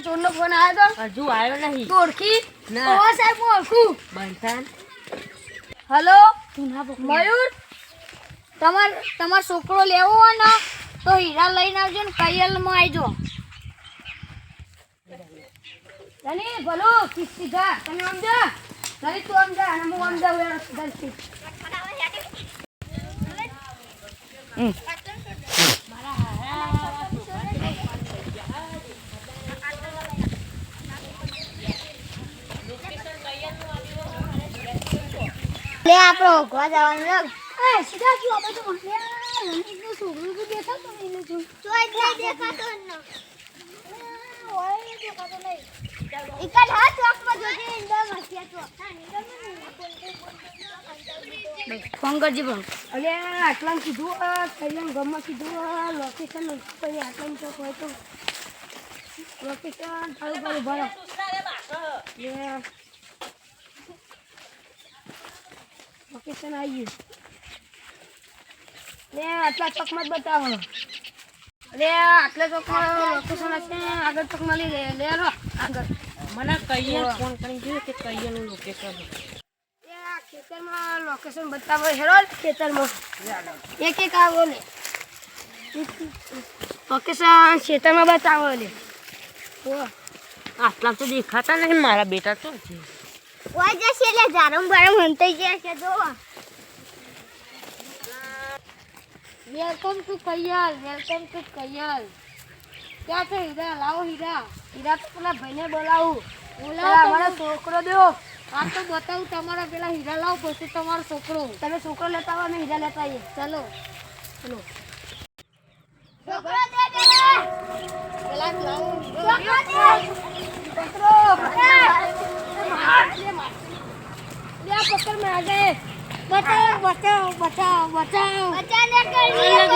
ચોરનો phone આવ્યો તો હજુ આવ્યો નહીં. તું ઓળખી? ના. ઓવા સાહેબ હું ઓળખું. બંધન. હલો મયુર, તમાર છોકરો લેવો હોય ને તો હીરા લઈને આવજો ને કૈયલમાં આવજો. તને ભલો સીધા તમે આમ જા, તને તું આમ જા અને હું આમ જાઉં દર્શી. લે આપણો ગોવા જવાનું લાગ. એ સીધા શું આપણે તો રણજીતનું છોકરું તો દેખાતું નહીં છું. ચોઈ જ નહીં દેખાતો ન. ઓય દેખાતો નહીં. ઇકડ હા ચોકમાં જોજે ઇન્ડા મસ્યા તો. ફોન કરજે પણ. અરે આટલામાં કીધું કૈયલ ગામમાં કીધું લોકેશન પછી આટલામાં ચોક હોય તો લોકેશન ચાલુ કરું ભરો. લોકેશન આવી ગયું. લે આટલા ચોકમાં જ બતાવો. અરે આટલા ચોકમાં લોકેશન હશે, આગળ ચોકમાં લઈ લે લો આગળ. મને કૈયલ ફોન કરીને કીધું કે કૈયલનું લોકેશન. આ ખેતરમાં લોકેશન બતાવો હેરો ખેતરમાં એક એક આવો લે લોકેશન ખેતરમાં બતાવો લે. આટલા તો દેખાતા નહીં મારા બેટા. શું છે? ઓય જશે લે જારમ બારમ હંતાઈ ગયા છે જો. વેલકમ ટુ કૈયલ, વેલકમ ટુ કૈયલ. ક્યાં છે હીરા? લાવો હીરા. હીરા તો પેલા ભાઈને બોલાવું. બોલાવો મારો છોકરો દો. આ તો બતાવું તમારા પેલા હીરા લાવો પછી તમારો છોકરો. તમે છોકરો લેતા આવો ને હીરા લેતા આવીએ. ચાલો ચલો. છોકરો દે પેલા. પેલા લાવો છોકરો દે. છોકરો પકડ में आ गए. बचाओ बचाओ बचाओ बचाओ બચાને કરી લે